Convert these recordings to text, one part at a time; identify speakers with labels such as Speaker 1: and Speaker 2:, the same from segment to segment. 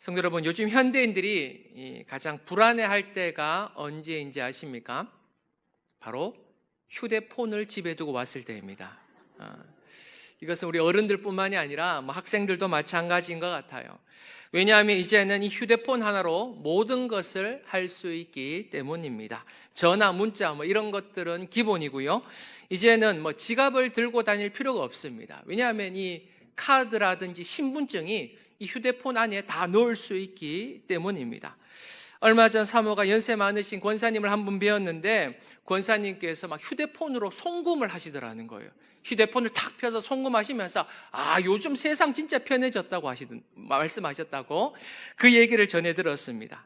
Speaker 1: 성도 여러분, 요즘 현대인들이 가장 불안해할 때가 언제인지 아십니까? 바로 휴대폰을 집에 두고 왔을 때입니다. 이것은 우리 어른들뿐만이 아니라 학생들도 마찬가지인 것 같아요. 왜냐하면 이제는 이 휴대폰 하나로 모든 것을 할 수 있기 때문입니다. 전화, 문자 이런 것들은 기본이고요. 이제는 지갑을 들고 다닐 필요가 없습니다. 왜냐하면 이 카드라든지 신분증이 이 휴대폰 안에 다 넣을 수 있기 때문입니다. 얼마 전 사모가 연세 많으신 권사님을 한 분 배웠는데, 권사님께서 휴대폰으로 송금을 하시더라는 거예요. 휴대폰을 탁 펴서 송금하시면서 요즘 세상 진짜 편해졌다고 말씀하셨다고 그 얘기를 전해 들었습니다.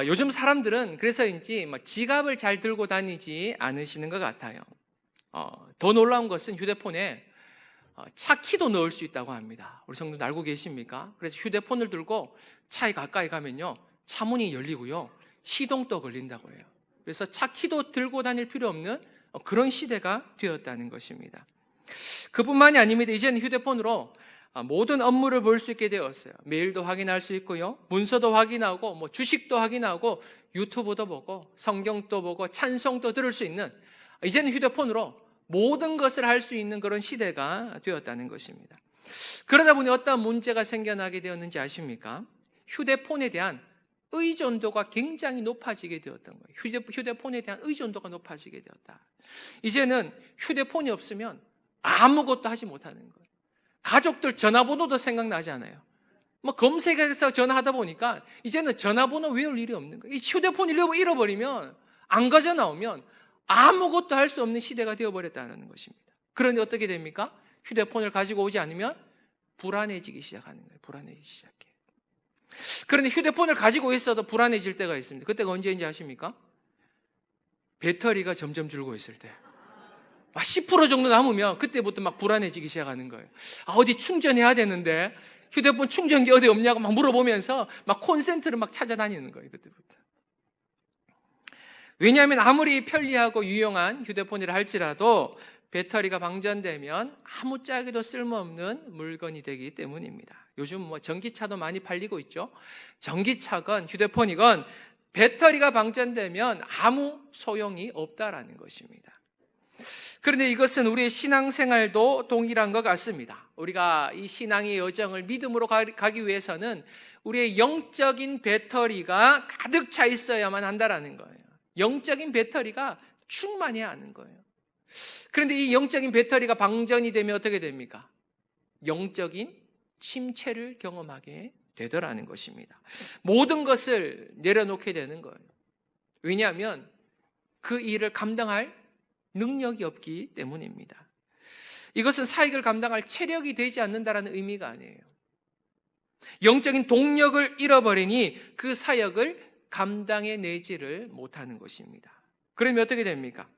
Speaker 1: 요즘 사람들은 그래서인지 지갑을 잘 들고 다니지 않으시는 것 같아요. 더 놀라운 것은 휴대폰에 차 키도 넣을 수 있다고 합니다. 우리 성도들 알고 계십니까? 그래서 휴대폰을 들고 차에 가까이 가면요, 차 문이 열리고요, 시동도 걸린다고 해요. 그래서 차 키도 들고 다닐 필요 없는 그런 시대가 되었다는 것입니다. 그뿐만이 아닙니다. 이제는 휴대폰으로 모든 업무를 볼 수 있게 되었어요. 메일도 확인할 수 있고요, 문서도 확인하고 주식도 확인하고 유튜브도 보고 성경도 보고 찬송도 들을 수 있는, 이제는 휴대폰으로 모든 것을 할 수 있는 그런 시대가 되었다는 것입니다. 그러다 보니 어떤 문제가 생겨나게 되었는지 아십니까? 휴대폰에 대한 의존도가 굉장히 높아지게 되었던 거예요. 휴대폰에 대한 의존도가 높아지게 되었다. 이제는 휴대폰이 없으면 아무것도 하지 못하는 거예요. 가족들 전화번호도 생각나지 않아요. 검색해서 전화하다 보니까 이제는 전화번호 외울 일이 없는 거예요. 이 휴대폰 잃어버리면, 안 가져 나오면 아무것도 할 수 없는 시대가 되어버렸다는 것입니다. 그런데 어떻게 됩니까? 휴대폰을 가지고 오지 않으면 불안해지기 시작하는 거예요. 불안해지기 시작해요. 그런데 휴대폰을 가지고 있어도 불안해질 때가 있습니다. 그때가 언제인지 아십니까? 배터리가 점점 줄고 있을 때. 10% 정도 남으면 그때부터 불안해지기 시작하는 거예요. 어디 충전해야 되는데 휴대폰 충전기 어디 없냐고 물어보면서 콘센트를 찾아다니는 거예요. 그때부터. 왜냐하면 아무리 편리하고 유용한 휴대폰이라 할지라도 배터리가 방전되면 아무짝에도 쓸모없는 물건이 되기 때문입니다. 요즘 전기차도 많이 팔리고 있죠. 전기차건 휴대폰이건 배터리가 방전되면 아무 소용이 없다라는 것입니다. 그런데 이것은 우리의 신앙생활도 동일한 것 같습니다. 우리가 이 신앙의 여정을 믿음으로 가기 위해서는 우리의 영적인 배터리가 가득 차 있어야만 한다라는 거예요. 영적인 배터리가 충만해야 하는 거예요. 그런데 이 영적인 배터리가 방전이 되면 어떻게 됩니까? 영적인 침체를 경험하게 되더라는 것입니다. 모든 것을 내려놓게 되는 거예요. 왜냐하면 그 일을 감당할 능력이 없기 때문입니다. 이것은 사역을 감당할 체력이 되지 않는다는 의미가 아니에요. 영적인 동력을 잃어버리니 그 사역을 감당해내지를 못하는 것입니다. 그러면 어떻게 됩니까?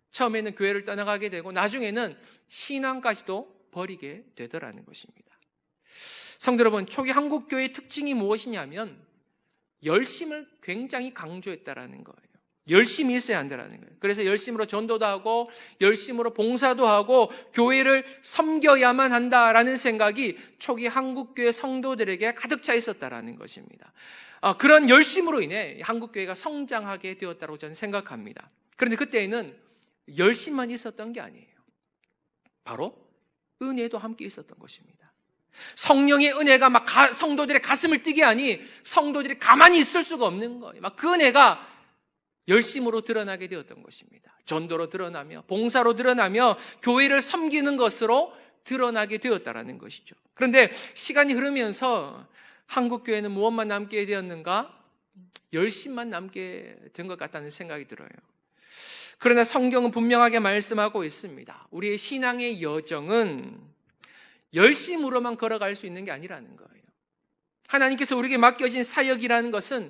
Speaker 1: 처음에는 교회를 떠나가게 되고 나중에는 신앙까지도 버리게 되더라는 것입니다. 성도 여러분, 초기 한국교회의 특징이 무엇이냐면 열심을 굉장히 강조했다라는 거예요. 열심히 있어야 한다는 거예요. 그래서 열심으로 전도도 하고 열심으로 봉사도 하고 교회를 섬겨야만 한다라는 생각이 초기 한국교회 성도들에게 가득 차 있었다라는 것입니다. 그런 열심으로 인해 한국교회가 성장하게 되었다고 저는 생각합니다. 그런데 그때에는 열심만 있었던 게 아니에요. 바로 은혜도 함께 있었던 것입니다. 성령의 은혜가 성도들의 가슴을 뛰게 하니 성도들이 가만히 있을 수가 없는 거예요. 그 은혜가 열심으로 드러나게 되었던 것입니다. 전도로 드러나며 봉사로 드러나며 교회를 섬기는 것으로 드러나게 되었다는 것이죠. 그런데 시간이 흐르면서 한국교회는 무엇만 남게 되었는가? 열심만 남게 된 것 같다는 생각이 들어요. 그러나 성경은 분명하게 말씀하고 있습니다. 우리의 신앙의 여정은 열심으로만 걸어갈 수 있는 게 아니라는 거예요. 하나님께서 우리에게 맡겨진 사역이라는 것은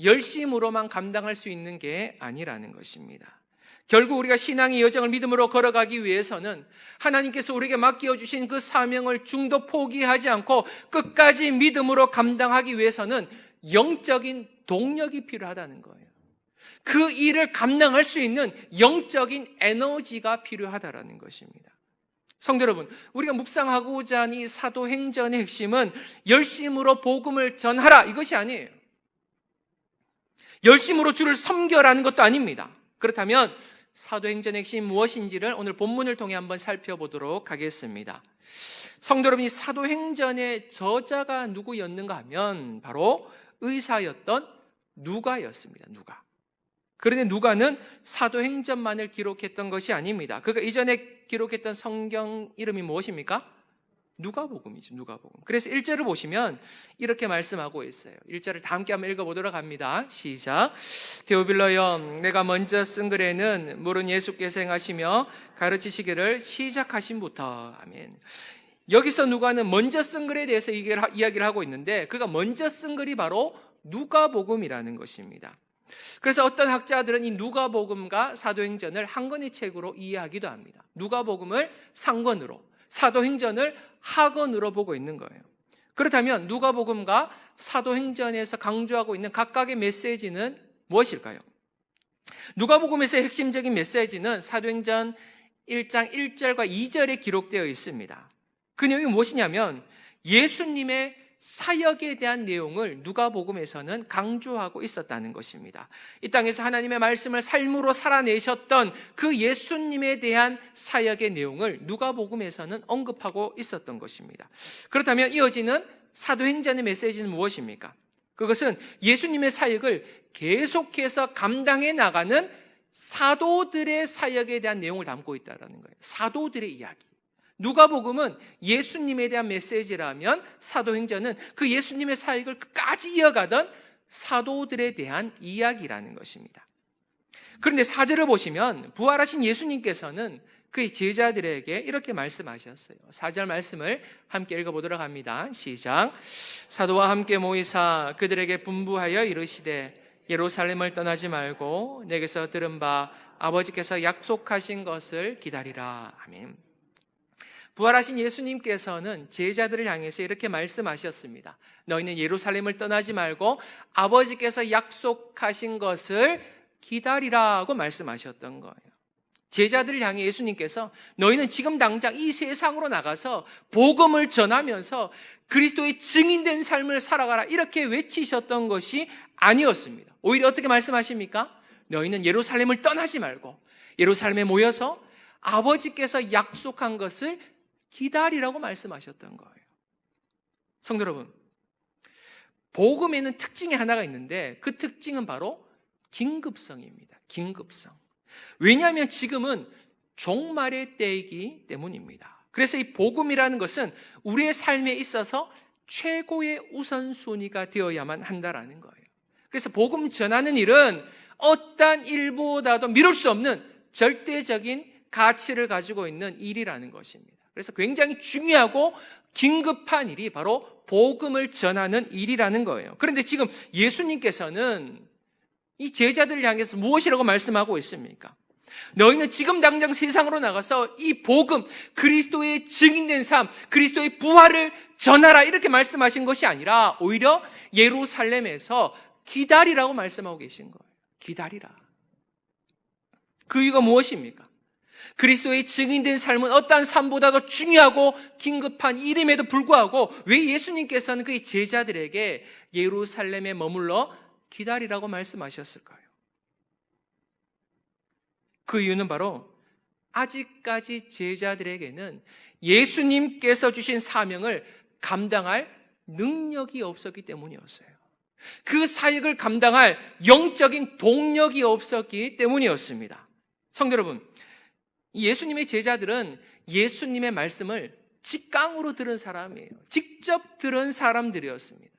Speaker 1: 열심으로만 감당할 수 있는 게 아니라는 것입니다. 결국 우리가 신앙의 여정을 믿음으로 걸어가기 위해서는 하나님께서 우리에게 맡겨주신 그 사명을 중도 포기하지 않고 끝까지 믿음으로 감당하기 위해서는 영적인 동력이 필요하다는 거예요. 그 일을 감당할 수 있는 영적인 에너지가 필요하다는 것입니다. 성도 여러분, 우리가 묵상하고자 하는 이 사도행전의 핵심은 열심으로 복음을 전하라 이것이 아니에요. 열심으로 주를 섬겨라는 것도 아닙니다. 그렇다면 사도행전의 핵심이 무엇인지를 오늘 본문을 통해 한번 살펴보도록 하겠습니다. 성도 여러분, 이 사도행전의 저자가 누구였는가 하면 바로 의사였던 누가였습니다. 누가. 그런데 누가는 사도행전만을 기록했던 것이 아닙니다. 그가 이전에 기록했던 성경 이름이 무엇입니까? 누가복음이죠. 누가복음. 그래서 1절을 보시면 이렇게 말씀하고 있어요. 1절을 다 함께 한번 읽어보도록 합니다. 시작. 데오빌러여, 내가 먼저 쓴 글에는 물은 예수께서 행하시며 가르치시기를 시작하신부터. 아멘. 여기서 누가는 먼저 쓴 글에 대해서 이야기를 하고 있는데 그가 먼저 쓴 글이 바로 누가복음이라는 것입니다. 그래서 어떤 학자들은 이 누가복음과 사도행전을 한 권의 책으로 이해하기도 합니다. 누가복음을 상권으로, 사도행전을 하권으로 보고 있는 거예요. 그렇다면 누가복음과 사도행전에서 강조하고 있는 각각의 메시지는 무엇일까요? 누가복음에서의 핵심적인 메시지는 사도행전 1장 1절과 2절에 기록되어 있습니다. 그 내용이 무엇이냐면 예수님의 사역에 대한 내용을 누가복음에서는 강조하고 있었다는 것입니다. 이 땅에서 하나님의 말씀을 삶으로 살아내셨던 그 예수님에 대한 사역의 내용을 누가복음에서는 언급하고 있었던 것입니다. 그렇다면 이어지는 사도행전의 메시지는 무엇입니까? 그것은 예수님의 사역을 계속해서 감당해 나가는 사도들의 사역에 대한 내용을 담고 있다는 거예요. 사도들의 이야기. 누가복음은 예수님에 대한 메시지라면 사도행전은 그 예수님의 사역을 끝까지 이어가던 사도들에 대한 이야기라는 것입니다. 그런데 4절을 보시면 부활하신 예수님께서는 그의 제자들에게 이렇게 말씀하셨어요. 4절 말씀을 함께 읽어보도록 합니다. 시작. 사도와 함께 모이사 그들에게 분부하여 이르시되 예루살렘을 떠나지 말고 내게서 들은 바 아버지께서 약속하신 것을 기다리라. 아멘. 부활하신 예수님께서는 제자들을 향해서 이렇게 말씀하셨습니다. 너희는 예루살렘을 떠나지 말고 아버지께서 약속하신 것을 기다리라고 말씀하셨던 거예요. 제자들을 향해 예수님께서 너희는 지금 당장 이 세상으로 나가서 복음을 전하면서 그리스도의 증인된 삶을 살아가라 이렇게 외치셨던 것이 아니었습니다. 오히려 어떻게 말씀하십니까? 너희는 예루살렘을 떠나지 말고 예루살렘에 모여서 아버지께서 약속한 것을 기다리라고 말씀하셨던 거예요. 성도 여러분, 복음에는 특징이 하나가 있는데 그 특징은 바로 긴급성입니다. 긴급성. 왜냐하면 지금은 종말의 때이기 때문입니다. 그래서 이 복음이라는 것은 우리의 삶에 있어서 최고의 우선순위가 되어야만 한다라는 거예요. 그래서 복음 전하는 일은 어떠한 일보다도 미룰 수 없는 절대적인 가치를 가지고 있는 일이라는 것입니다. 그래서 굉장히 중요하고 긴급한 일이 바로 복음을 전하는 일이라는 거예요. 그런데 지금 예수님께서는 이 제자들을 향해서 무엇이라고 말씀하고 있습니까? 너희는 지금 당장 세상으로 나가서 이 복음, 그리스도의 증인된 삶, 그리스도의 부활을 전하라 이렇게 말씀하신 것이 아니라 오히려 예루살렘에서 기다리라고 말씀하고 계신 거예요. 기다리라. 그 이유가 무엇입니까? 그리스도의 증인된 삶은 어떠한 삶보다도 중요하고 긴급한 일임에도 불구하고 왜 예수님께서는 그의 제자들에게 예루살렘에 머물러 기다리라고 말씀하셨을까요? 그 이유는 바로 아직까지 제자들에게는 예수님께서 주신 사명을 감당할 능력이 없었기 때문이었어요. 그 사역을 감당할 영적인 동력이 없었기 때문이었습니다. 성도 여러분, 예수님의 제자들은 예수님의 말씀을 직강으로 들은 사람이에요. 직접 들은 사람들이었습니다.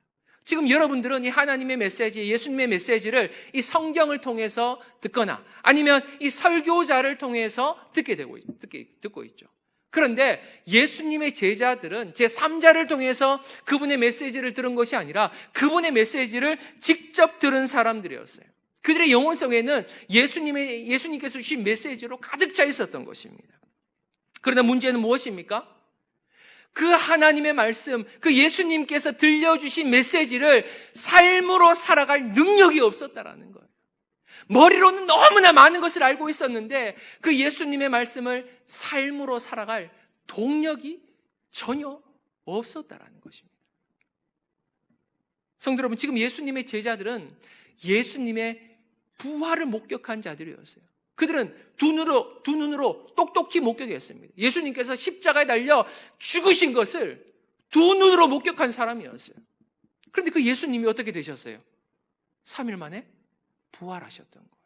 Speaker 1: 지금 여러분들은 이 하나님의 메시지, 예수님의 메시지를 이 성경을 통해서 듣거나 아니면 이 설교자를 통해서 듣고 있죠. 그런데 예수님의 제자들은 제3자를 통해서 그분의 메시지를 들은 것이 아니라 그분의 메시지를 직접 들은 사람들이었어요. 그들의 영혼성에는 예수님께서 주신 메시지로 가득 차 있었던 것입니다. 그러나 문제는 무엇입니까? 그 하나님의 말씀, 그 예수님께서 들려주신 메시지를 삶으로 살아갈 능력이 없었다라는 거예요. 머리로는 너무나 많은 것을 알고 있었는데 그 예수님의 말씀을 삶으로 살아갈 동력이 전혀 없었다라는 것입니다. 성도 여러분, 지금 예수님의 제자들은 예수님의 부활을 목격한 자들이었어요. 그들은 두 눈으로 똑똑히 목격했습니다. 예수님께서 십자가에 달려 죽으신 것을 두 눈으로 목격한 사람이었어요. 그런데 그 예수님이 어떻게 되셨어요? 3일 만에 부활하셨던 거예요.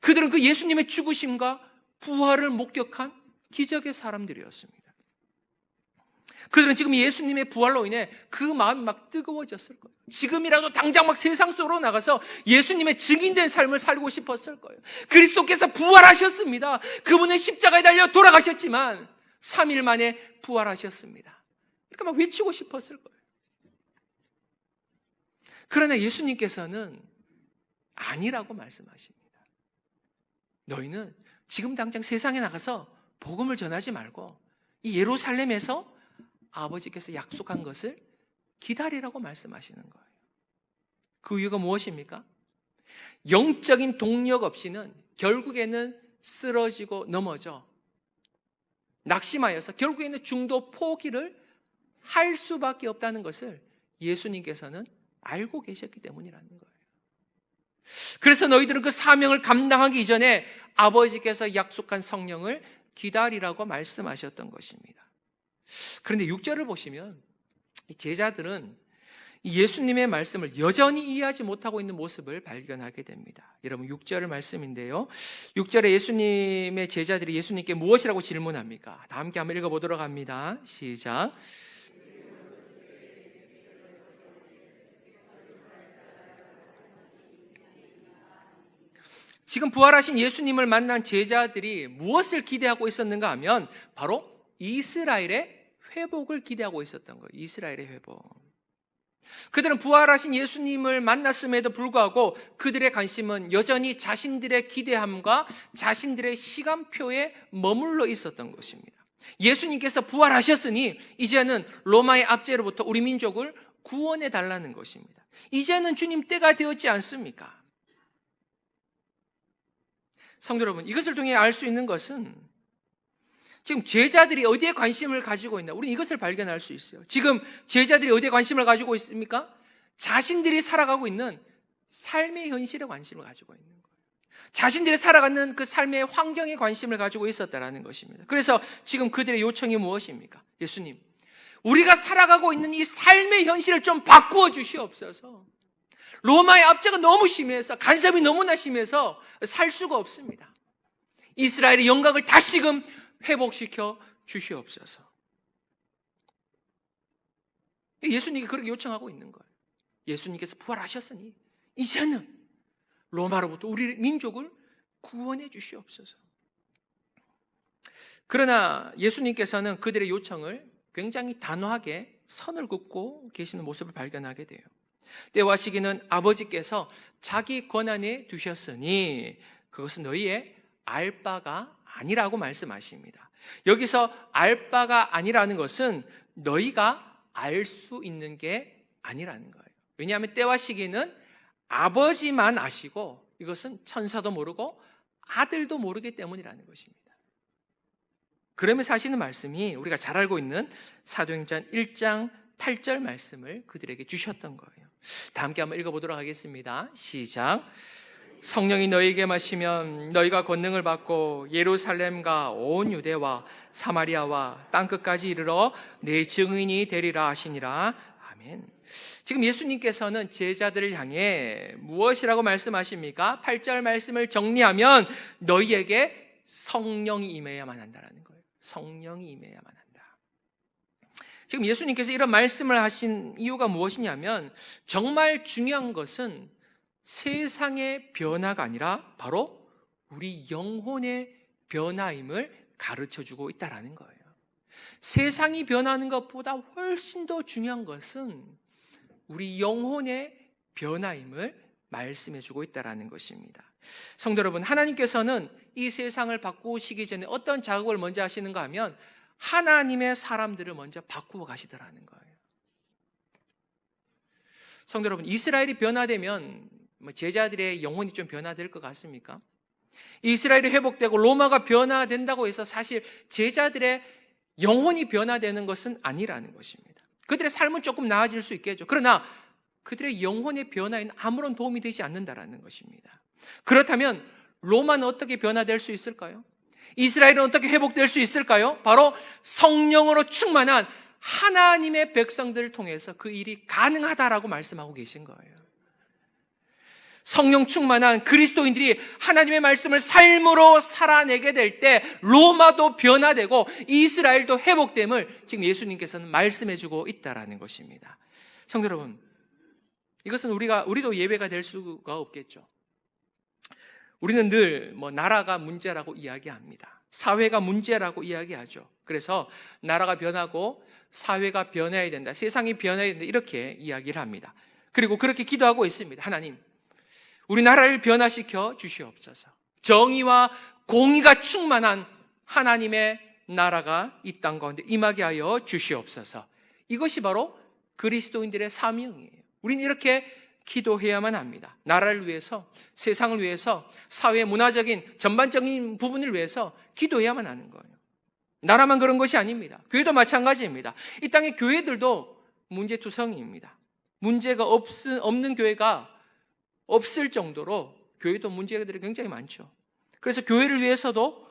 Speaker 1: 그들은 그 예수님의 죽으심과 부활을 목격한 기적의 사람들이었습니다. 그들은 지금 예수님의 부활로 인해 그 마음이 막 뜨거워졌을 거예요. 지금이라도 당장 막 세상 속으로 나가서 예수님의 증인된 삶을 살고 싶었을 거예요. 그리스도께서 부활하셨습니다. 그분은 십자가에 달려 돌아가셨지만 3일 만에 부활하셨습니다. 그러니까 막 외치고 싶었을 거예요. 그러나 예수님께서는 아니라고 말씀하십니다. 너희는 지금 당장 세상에 나가서 복음을 전하지 말고 이 예루살렘에서 아버지께서 약속한 것을 기다리라고 말씀하시는 거예요. 그 이유가 무엇입니까? 영적인 동력 없이는 결국에는 쓰러지고 넘어져 낙심하여서 결국에는 중도 포기를 할 수밖에 없다는 것을 예수님께서는 알고 계셨기 때문이라는 거예요. 그래서 너희들은 그 사명을 감당하기 이전에 아버지께서 약속한 성령을 기다리라고 말씀하셨던 것입니다. 그런데 6절을 보시면 제자들은 예수님의 말씀을 여전히 이해하지 못하고 있는 모습을 발견하게 됩니다. 여러분 6절 말씀인데요. 6절에 예수님의 제자들이 예수님께 무엇이라고 질문합니까? 다 함께 한번 읽어보도록 합니다. 시작. 지금 부활하신 예수님을 만난 제자들이 무엇을 기대하고 있었는가 하면 바로 이스라엘의 회복을 기대하고 있었던 거예요. 이스라엘의 회복. 그들은 부활하신 예수님을 만났음에도 불구하고 그들의 관심은 여전히 자신들의 기대함과 자신들의 시간표에 머물러 있었던 것입니다. 예수님께서 부활하셨으니 이제는 로마의 압제로부터 우리 민족을 구원해 달라는 것입니다. 이제는 주님 때가 되었지 않습니까? 성도 여러분, 이것을 통해 알 수 있는 것은 지금 제자들이 어디에 관심을 가지고 있나? 우리는 이것을 발견할 수 있어요. 지금 제자들이 어디에 관심을 가지고 있습니까? 자신들이 살아가고 있는 삶의 현실에 관심을 가지고 있는 거예요. 자신들이 살아가는 그 삶의 환경에 관심을 가지고 있었다는 것입니다. 그래서 지금 그들의 요청이 무엇입니까? 예수님, 우리가 살아가고 있는 이 삶의 현실을 좀 바꾸어 주시옵소서. 로마의 압제가 너무 심해서, 간섭이 너무나 심해서 살 수가 없습니다. 이스라엘의 영광을 다시금 회복시켜 주시옵소서. 예수님이 그렇게 요청하고 있는 거예요. 예수님께서 부활하셨으니 이제는 로마로부터 우리 민족을 구원해 주시옵소서. 그러나 예수님께서는 그들의 요청을 굉장히 단호하게 선을 긋고 계시는 모습을 발견하게 돼요. 때와 시기는 아버지께서 자기 권한에 두셨으니 그것은 너희의 알 바가 아니라고 말씀하십니다. 여기서 알 바가 아니라는 것은 너희가 알 수 있는 게 아니라는 거예요. 왜냐하면 때와 시기는 아버지만 아시고 이것은 천사도 모르고 아들도 모르기 때문이라는 것입니다. 그러면서 하시는 말씀이 우리가 잘 알고 있는 사도행전 1장 8절 말씀을 그들에게 주셨던 거예요. 다 함께 한번 읽어보도록 하겠습니다. 시작. 성령이 너희에게 마시면 너희가 권능을 받고 예루살렘과 온 유대와 사마리아와 땅끝까지 이르러 내 증인이 되리라 하시니라. 아멘. 지금 예수님께서는 제자들을 향해 무엇이라고 말씀하십니까? 8절 말씀을 정리하면 너희에게 성령이 임해야만 한다는 거예요. 성령이 임해야만 한다. 지금 예수님께서 이런 말씀을 하신 이유가 무엇이냐면 정말 중요한 것은 세상의 변화가 아니라 바로 우리 영혼의 변화임을 가르쳐주고 있다는 거예요. 세상이 변하는 것보다 훨씬 더 중요한 것은 우리 영혼의 변화임을 말씀해주고 있다는 것입니다. 성도 여러분, 하나님께서는 이 세상을 바꾸시기 전에 어떤 작업을 먼저 하시는가 하면 하나님의 사람들을 먼저 바꾸어 가시더라는 거예요. 성도 여러분, 이스라엘이 변화되면 제자들의 영혼이 좀 변화될 것 같습니까? 이스라엘이 회복되고 로마가 변화된다고 해서 사실 제자들의 영혼이 변화되는 것은 아니라는 것입니다. 그들의 삶은 조금 나아질 수 있겠죠. 그러나 그들의 영혼의 변화에는 아무런 도움이 되지 않는다라는 것입니다. 그렇다면 로마는 어떻게 변화될 수 있을까요? 이스라엘은 어떻게 회복될 수 있을까요? 바로 성령으로 충만한 하나님의 백성들을 통해서 그 일이 가능하다라고 말씀하고 계신 거예요. 성령 충만한 그리스도인들이 하나님의 말씀을 삶으로 살아내게 될 때 로마도 변화되고 이스라엘도 회복됨을 지금 예수님께서는 말씀해 주고 있다라는 것입니다. 성도 여러분, 이것은 우리도 예외가 될 수가 없겠죠. 우리는 늘 나라가 문제라고 이야기합니다. 사회가 문제라고 이야기하죠. 그래서 나라가 변하고 사회가 변해야 된다, 세상이 변해야 된다, 이렇게 이야기를 합니다. 그리고 그렇게 기도하고 있습니다. 하나님, 우리나라를 변화시켜 주시옵소서. 정의와 공의가 충만한 하나님의 나라가 이 땅 가운데 임하게 하여 주시옵소서. 이것이 바로 그리스도인들의 사명이에요. 우리는 이렇게 기도해야만 합니다. 나라를 위해서, 세상을 위해서, 사회 문화적인 전반적인 부분을 위해서 기도해야만 하는 거예요. 나라만 그런 것이 아닙니다. 교회도 마찬가지입니다. 이 땅의 교회들도 문제투성이입니다. 문제가 없는 교회가 없을 정도로 교회도 문제들이 굉장히 많죠. 그래서 교회를 위해서도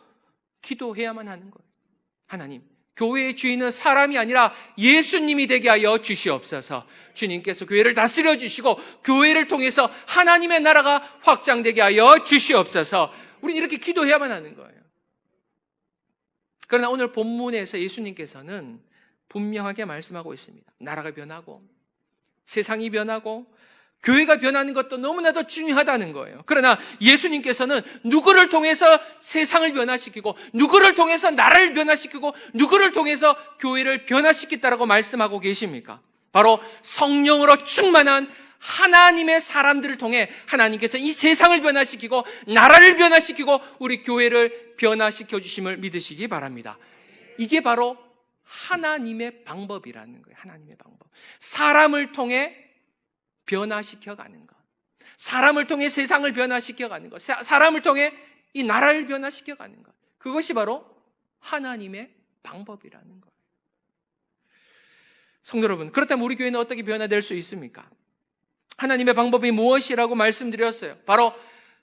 Speaker 1: 기도해야만 하는 거예요. 하나님, 교회의 주인은 사람이 아니라 예수님이 되게 하여 주시옵소서. 주님께서 교회를 다스려 주시고 교회를 통해서 하나님의 나라가 확장되게 하여 주시옵소서. 우리는 이렇게 기도해야만 하는 거예요. 그러나 오늘 본문에서 예수님께서는 분명하게 말씀하고 있습니다. 나라가 변하고 세상이 변하고 교회가 변하는 것도 너무나도 중요하다는 거예요. 그러나 예수님께서는 누구를 통해서 세상을 변화시키고 누구를 통해서 나라를 변화시키고 누구를 통해서 교회를 변화시켰다라고 말씀하고 계십니까? 바로 성령으로 충만한 하나님의 사람들을 통해 하나님께서 이 세상을 변화시키고 나라를 변화시키고 우리 교회를 변화시켜 주심을 믿으시기 바랍니다. 이게 바로 하나님의 방법이라는 거예요. 하나님의 방법. 사람을 통해 변화시켜 가는 것, 사람을 통해 세상을 변화시켜 가는 것, 사람을 통해 이 나라를 변화시켜 가는 것, 그것이 바로 하나님의 방법이라는 거예요. 성도 여러분, 그렇다면 우리 교회는 어떻게 변화될 수 있습니까? 하나님의 방법이 무엇이라고 말씀드렸어요. 바로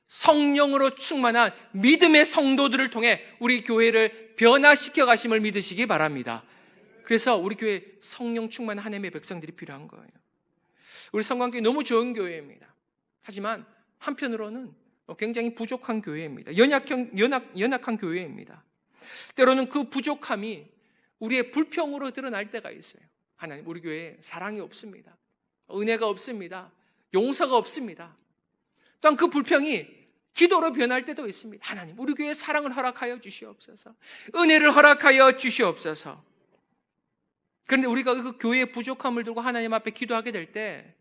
Speaker 1: 성령으로 충만한 믿음의 성도들을 통해 우리 교회를 변화시켜 가심을 믿으시기 바랍니다. 그래서 우리 교회에 성령 충만한 하나님의 백성들이 필요한 거예요. 우리 성광교회 너무 좋은 교회입니다. 하지만 한편으로는 굉장히 부족한 교회입니다. 연약한 교회입니다. 때로는 그 부족함이 우리의 불평으로 드러날 때가 있어요. 하나님, 우리 교회에 사랑이 없습니다. 은혜가 없습니다. 용서가 없습니다. 또한 그 불평이 기도로 변할 때도 있습니다. 하나님, 우리 교회에 사랑을 허락하여 주시옵소서. 은혜를 허락하여 주시옵소서. 그런데 우리가 그 교회의 부족함을 들고 하나님 앞에 기도하게 될 때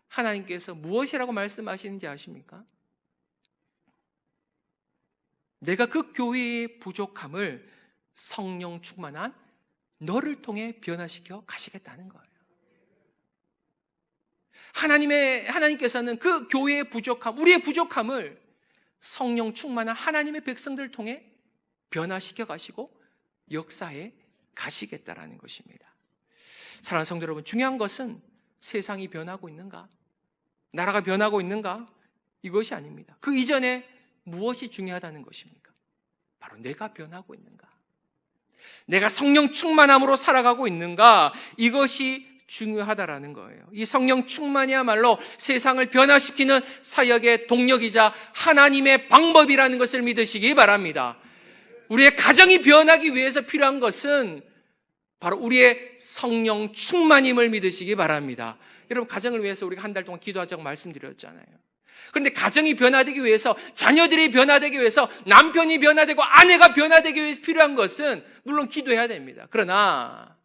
Speaker 1: 하나님께서 무엇이라고 말씀하시는지 아십니까? 내가 그 교회의 부족함을 성령 충만한 너를 통해 변화시켜 가시겠다는 거예요. 하나님께서는 그 교회의 부족함, 우리의 부족함을 성령 충만한 하나님의 백성들을 통해 변화시켜 가시고 역사에 가시겠다라는 것입니다. 사랑하는 성도 여러분, 중요한 것은 세상이 변하고 있는가, 나라가 변하고 있는가, 이것이 아닙니다. 그 이전에 무엇이 중요하다는 것입니까? 바로 내가 변하고 있는가, 내가 성령 충만함으로 살아가고 있는가, 이것이 중요하다라는 거예요. 이 성령 충만이야말로 세상을 변화시키는 사역의 동력이자 하나님의 방법이라는 것을 믿으시기 바랍니다. 우리의 가정이 변하기 위해서 필요한 것은 바로 우리의 성령 충만임을 믿으시기 바랍니다. 여러분, 가정을 위해서 우리가 한 달 동안 기도하자고 말씀드렸잖아요. 그런데 가정이 변화되기 위해서, 자녀들이 변화되기 위해서, 남편이 변화되고 아내가 변화되기 위해서 필요한 것은 물론 기도해야 됩니다. 그러나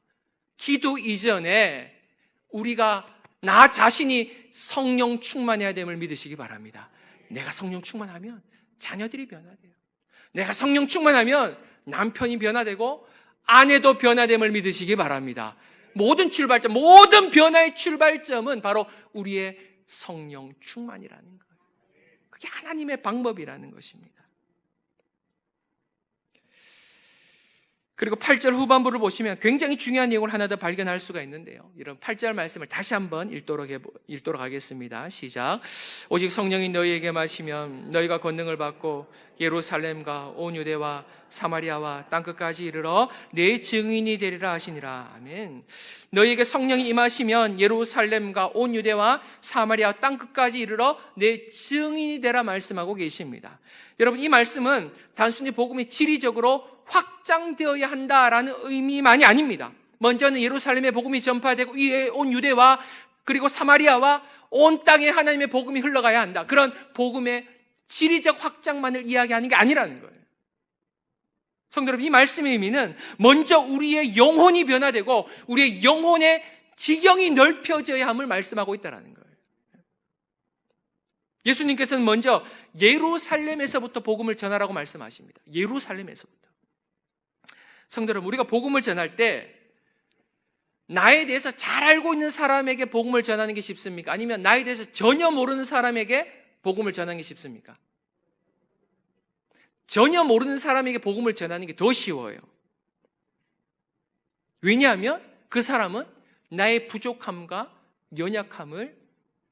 Speaker 1: 기도 이전에 우리가 나 자신이 성령 충만해야 됨을 믿으시기 바랍니다. 내가 성령 충만하면 자녀들이 변화돼요. 내가 성령 충만하면 남편이 변화되고 아내도 변화됨을 믿으시기 바랍니다. 모든 변화의 출발점은 바로 우리의 성령 충만이라는 거예요. 그게 하나님의 방법이라는 것입니다. 그리고 8절 후반부를 보시면 굉장히 중요한 내용을 하나 더 발견할 수가 있는데요. 이런 8절 말씀을 다시 한번 읽도록 하겠습니다. 시작. 오직 성령이 너희에게 마시면 너희가 권능을 받고 예루살렘과 온 유대와 사마리아와 땅끝까지 이르러 내 증인이 되리라 하시니라. 아멘. 너희에게 성령이 임하시면 예루살렘과 온 유대와 사마리아 땅끝까지 이르러 내 증인이 되라 말씀하고 계십니다. 여러분, 이 말씀은 단순히 복음이 지리적으로 확장되어야 한다라는 의미만이 아닙니다. 먼저는 예루살렘의 복음이 전파되고 이에 온 유대와 그리고 사마리아와 온 땅에 하나님의 복음이 흘러가야 한다. 그런 복음의 지리적 확장만을 이야기하는 게 아니라는 거예요. 성도 여러분, 이 말씀의 의미는 먼저 우리의 영혼이 변화되고 우리의 영혼의 지경이 넓혀져야 함을 말씀하고 있다는 거예요. 예수님께서는 먼저 예루살렘에서부터 복음을 전하라고 말씀하십니다. 예루살렘에서부터. 성도 여러분, 우리가 복음을 전할 때 나에 대해서 잘 알고 있는 사람에게 복음을 전하는 게 쉽습니까? 아니면 나에 대해서 전혀 모르는 사람에게 복음을 전하는 게 쉽습니까? 전혀 모르는 사람에게 복음을 전하는 게 더 쉬워요. 왜냐하면 그 사람은 나의 부족함과 연약함을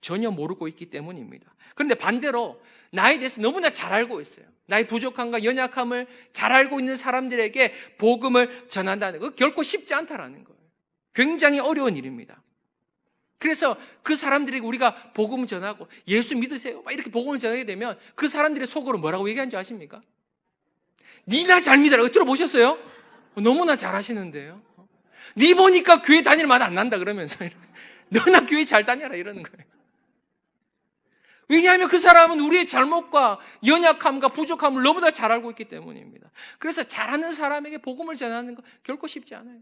Speaker 1: 전혀 모르고 있기 때문입니다. 그런데 반대로 나에 대해서 너무나 잘 알고 있어요. 나의 부족함과 연약함을 잘 알고 있는 사람들에게 복음을 전한다는 거 결코 쉽지 않다라는 거예요. 굉장히 어려운 일입니다. 그래서 그 사람들에게 우리가 복음을 전하고 예수 믿으세요 막 이렇게 복음을 전하게 되면 그 사람들의 속으로 뭐라고 얘기하는 줄 아십니까? 니나 잘 믿어라. 들어보셨어요? 너무나 잘하시는데요. 니 보니까 교회 다닐 맛 안 난다 그러면서 너나 교회 잘 다녀라 이러는 거예요. 왜냐하면 그 사람은 우리의 잘못과 연약함과 부족함을 너무나 잘 알고 있기 때문입니다. 그래서 잘하는 사람에게 복음을 전하는 거 결코 쉽지 않아요.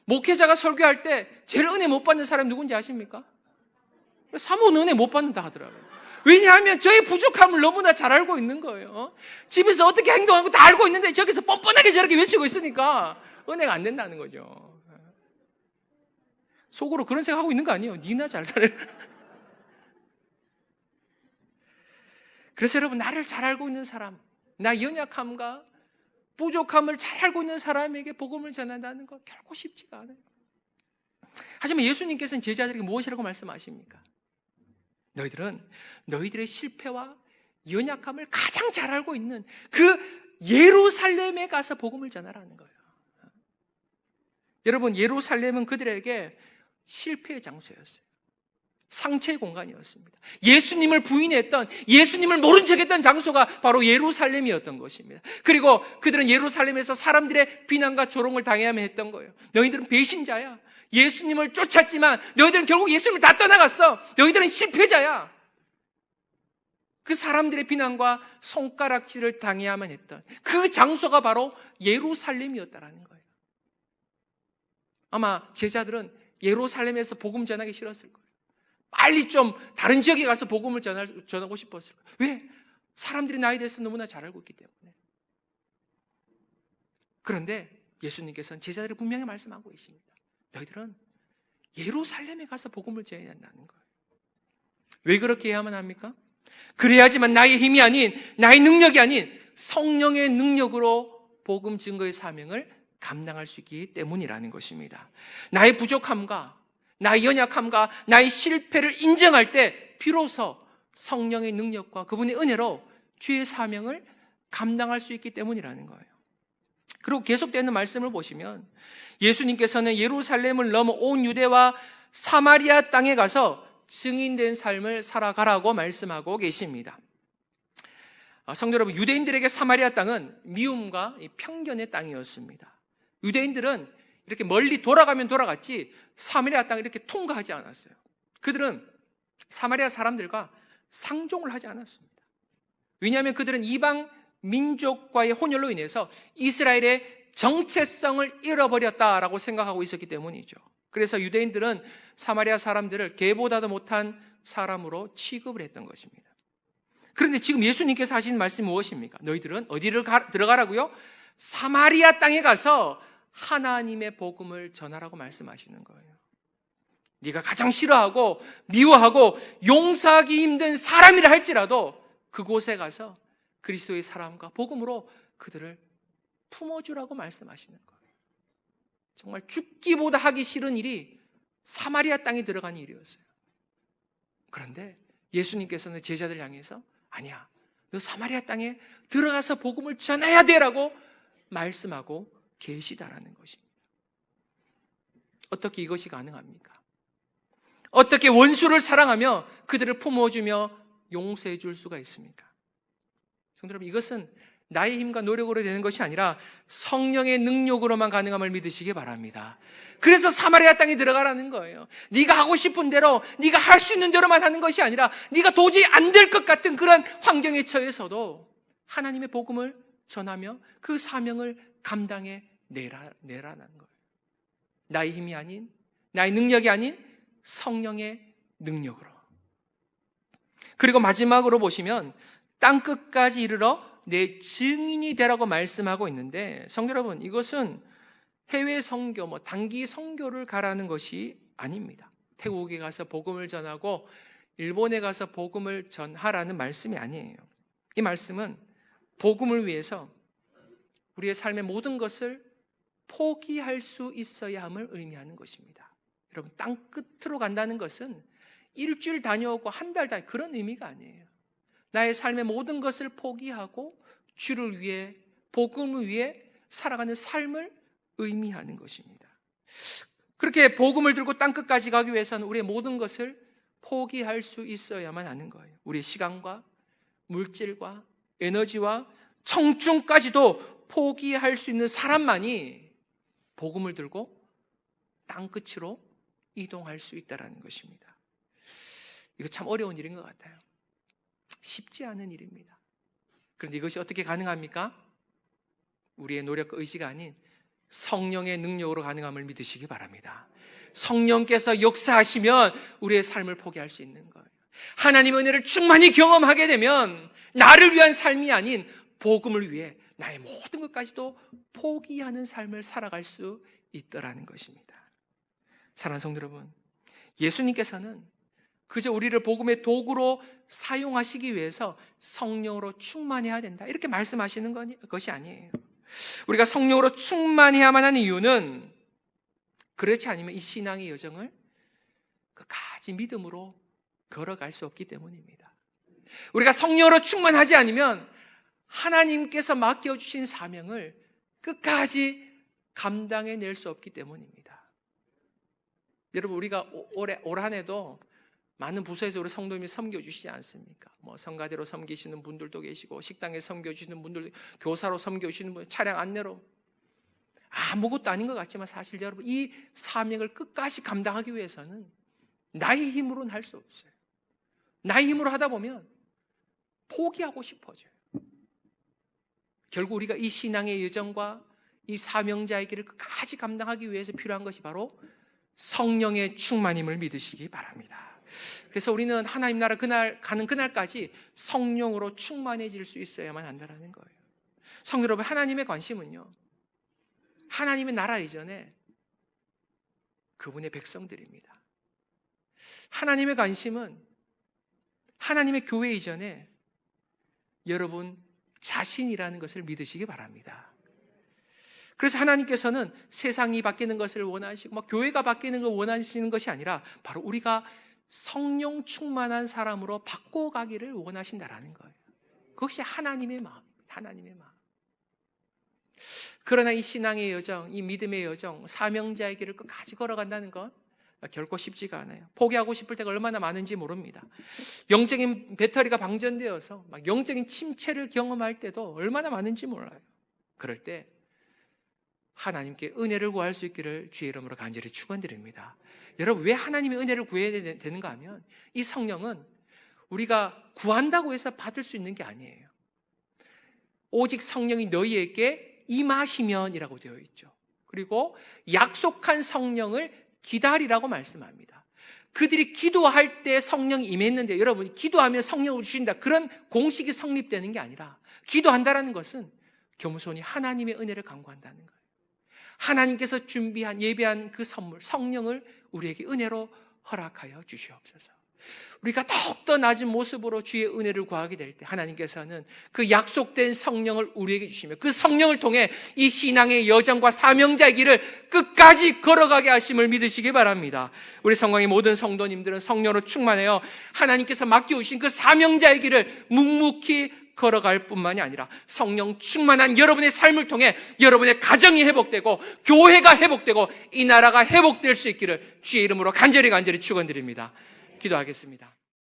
Speaker 1: 목회자가 설교할 때 제일 은혜 못 받는 사람이 누군지 아십니까? 사모는 은혜 못 받는다 하더라고요. 왜냐하면 저의 부족함을 너무나 잘 알고 있는 거예요. 집에서 어떻게 행동하는 거 다 알고 있는데 저기서 뻔뻔하게 저렇게 외치고 있으니까 은혜가 안 된다는 거죠. 속으로 그런 생각하고 있는 거 아니에요. 니나 잘 살아. 그래서 여러분, 나를 잘 알고 있는 사람, 나 연약함과 부족함을 잘 알고 있는 사람에게 복음을 전한다는 거 결코 쉽지가 않아요. 하지만 예수님께서는 제자들에게 무엇이라고 말씀하십니까? 너희들은 너희들의 실패와 연약함을 가장 잘 알고 있는 그 예루살렘에 가서 복음을 전하라는 거예요. 여러분, 예루살렘은 그들에게 실패의 장소였어요. 상처의 공간이었습니다. 예수님을 부인했던, 예수님을 모른 척했던 장소가 바로 예루살렘이었던 것입니다. 그리고 그들은 예루살렘에서 사람들의 비난과 조롱을 당해야만 했던 거예요. 너희들은 배신자야. 예수님을 쫓았지만 너희들은 결국 예수님을 다 떠나갔어. 너희들은 실패자야. 그 사람들의 비난과 손가락질을 당해야만 했던 그 장소가 바로 예루살렘이었다라는 거예요. 아마 제자들은 예루살렘에서 복음 전하기 싫었을 거예요. 빨리 좀 다른 지역에 가서 복음을 전하고 싶었을 거예요. 왜? 사람들이 나에 대해서 너무나 잘 알고 있기 때문에. 그런데 예수님께서는 제자들이 분명히 말씀하고 계십니다. 너희들은 예루살렘에 가서 복음을 전해야 한다는 거예요. 왜 그렇게 해야만 합니까? 그래야지만 나의 힘이 아닌, 나의 능력이 아닌 성령의 능력으로 복음 증거의 사명을 감당할 수 있기 때문이라는 것입니다. 나의 부족함과 나의 연약함과 나의 실패를 인정할 때 비로소 성령의 능력과 그분의 은혜로 주의 사명을 감당할 수 있기 때문이라는 거예요. 그리고 계속되는 말씀을 보시면 예수님께서는 예루살렘을 넘어 온 유대와 사마리아 땅에 가서 증인된 삶을 살아가라고 말씀하고 계십니다. 성도 여러분, 유대인들에게 사마리아 땅은 미움과 편견의 땅이었습니다. 유대인들은 이렇게 멀리 돌아가면 돌아갔지 사마리아 땅을 이렇게 통과하지 않았어요. 그들은 사마리아 사람들과 상종을 하지 않았습니다. 왜냐하면 그들은 이방 민족과의 혼혈로 인해서 이스라엘의 정체성을 잃어버렸다라고 생각하고 있었기 때문이죠. 그래서 유대인들은 사마리아 사람들을 개보다도 못한 사람으로 취급을 했던 것입니다. 그런데 지금 예수님께서 하신 말씀이 무엇입니까? 너희들은 어디를 들어가라고요? 사마리아 땅에 가서 하나님의 복음을 전하라고 말씀하시는 거예요. 네가 가장 싫어하고 미워하고 용서하기 힘든 사람이라 할지라도 그곳에 가서 그리스도의 사랑과 복음으로 그들을 품어주라고 말씀하시는 거예요. 정말 죽기보다 하기 싫은 일이 사마리아 땅에 들어간 일이었어요. 그런데 예수님께서는 제자들 향해서 아니야, 너 사마리아 땅에 들어가서 복음을 전해야 돼라고 말씀하고 계시다라는 것입니다. 어떻게 이것이 가능합니까? 어떻게 원수를 사랑하며 그들을 품어주며 용서해 줄 수가 있습니까? 성도 여러분, 이것은 나의 힘과 노력으로 되는 것이 아니라 성령의 능력으로만 가능함을 믿으시기 바랍니다. 그래서 사마리아 땅에 들어가라는 거예요. 네가 하고 싶은 대로, 네가 할 수 있는 대로만 하는 것이 아니라 네가 도저히 안 될 것 같은 그런 환경에 처해서도 하나님의 복음을 전하며 그 사명을 감당해 내라는 거예요. 나의 힘이 아닌, 나의 능력이 아닌 성령의 능력으로. 그리고 마지막으로 보시면 땅 끝까지 이르러 내 증인이 되라고 말씀하고 있는데, 성도 여러분, 이것은 해외 선교, 단기 선교를 가라는 것이 아닙니다. 태국에 가서 복음을 전하고 일본에 가서 복음을 전하라는 말씀이 아니에요. 이 말씀은 복음을 위해서 우리의 삶의 모든 것을 포기할 수 있어야 함을 의미하는 것입니다. 여러분, 땅 끝으로 간다는 것은 일주일 다녀오고 한 달 다녀오고 그런 의미가 아니에요. 나의 삶의 모든 것을 포기하고 주를 위해, 복음을 위해 살아가는 삶을 의미하는 것입니다. 그렇게 복음을 들고 땅끝까지 가기 위해서는 우리의 모든 것을 포기할 수 있어야만 하는 거예요. 우리의 시간과 물질과 에너지와 청춘까지도 포기할 수 있는 사람만이 복음을 들고 땅끝으로 이동할 수 있다는 것입니다. 이거 참 어려운 일인 것 같아요. 쉽지 않은 일입니다. 그런데 이것이 어떻게 가능합니까? 우리의 노력과 의지가 아닌 성령의 능력으로 가능함을 믿으시기 바랍니다. 성령께서 역사하시면 우리의 삶을 포기할 수 있는 거예요. 하나님의 은혜를 충만히 경험하게 되면 나를 위한 삶이 아닌 복음을 위해 나의 모든 것까지도 포기하는 삶을 살아갈 수 있더라는 것입니다. 사랑하는 성도 여러분, 예수님께서는 그저 우리를 복음의 도구로 사용하시기 위해서 성령으로 충만해야 된다, 이렇게 말씀하시는 것이 아니에요. 우리가 성령으로 충만해야만 하는 이유는 그렇지 않으면 이 신앙의 여정을 끝까지 믿음으로 걸어갈 수 없기 때문입니다. 우리가 성령으로 충만하지 않으면 하나님께서 맡겨주신 사명을 끝까지 감당해낼 수 없기 때문입니다. 여러분, 우리가 올 한 해도 많은 부서에서 우리 성도님이 섬겨주시지 않습니까? 성가대로 섬기시는 분들도 계시고, 식당에 섬겨주시는 분들, 교사로 섬겨주시는 분, 차량 안내로. 아무것도 아닌 것 같지만 사실 여러분, 이 사명을 끝까지 감당하기 위해서는 나의 힘으로는 할 수 없어요. 나의 힘으로 하다 보면 포기하고 싶어져요. 결국 우리가 이 신앙의 여정과 이 사명자의 길을 끝까지 감당하기 위해서 필요한 것이 바로 성령의 충만임을 믿으시기 바랍니다. 그래서 우리는 하나님 나라 가는 그날까지 성령으로 충만해질 수 있어야만 한다는 거예요. 성도 여러분, 하나님의 관심은요, 하나님의 나라 이전에 그분의 백성들입니다. 하나님의 관심은 하나님의 교회 이전에 여러분 자신이라는 것을 믿으시기 바랍니다. 그래서 하나님께서는 세상이 바뀌는 것을 원하시고 교회가 바뀌는 걸 원하시는 것이 아니라 바로 우리가 성령 충만한 사람으로 바꿔가기를 원하신다라는 거예요. 그것이 하나님의 마음입니다. 하나님의 마음. 그러나 이 신앙의 여정, 이 믿음의 여정, 사명자의 길을 끝까지 걸어간다는 건 결코 쉽지가 않아요. 포기하고 싶을 때가 얼마나 많은지 모릅니다. 영적인 배터리가 방전되어서 영적인 침체를 경험할 때도 얼마나 많은지 몰라요. 그럴 때 하나님께 은혜를 구할 수 있기를 주의 이름으로 간절히 축원드립니다. 여러분, 왜 하나님의 은혜를 구해야 되는가 하면 이 성령은 우리가 구한다고 해서 받을 수 있는 게 아니에요. 오직 성령이 너희에게 임하시면이라고 되어 있죠. 그리고 약속한 성령을 기다리라고 말씀합니다. 그들이 기도할 때 성령이 임했는데 여러분이 기도하면 성령을 주신다, 그런 공식이 성립되는 게 아니라 기도한다라는 것은 겸손히 하나님의 은혜를 간구한다는 거예요. 하나님께서 준비한 예배한 그 선물 성령을 우리에게 은혜로 허락하여 주시옵소서. 우리가 더욱더 낮은 모습으로 주의 은혜를 구하게 될 때 하나님께서는 그 약속된 성령을 우리에게 주시며 그 성령을 통해 이 신앙의 여정과 사명자의 길을 끝까지 걸어가게 하심을 믿으시기 바랍니다. 우리 성광의 모든 성도님들은 성령으로 충만하여 하나님께서 맡겨주신 그 사명자의 길을 묵묵히 걸어갈 뿐만이 아니라 성령 충만한 여러분의 삶을 통해 여러분의 가정이 회복되고 교회가 회복되고 이 나라가 회복될 수 있기를 주의 이름으로 간절히 축원드립니다. 기도하겠습니다.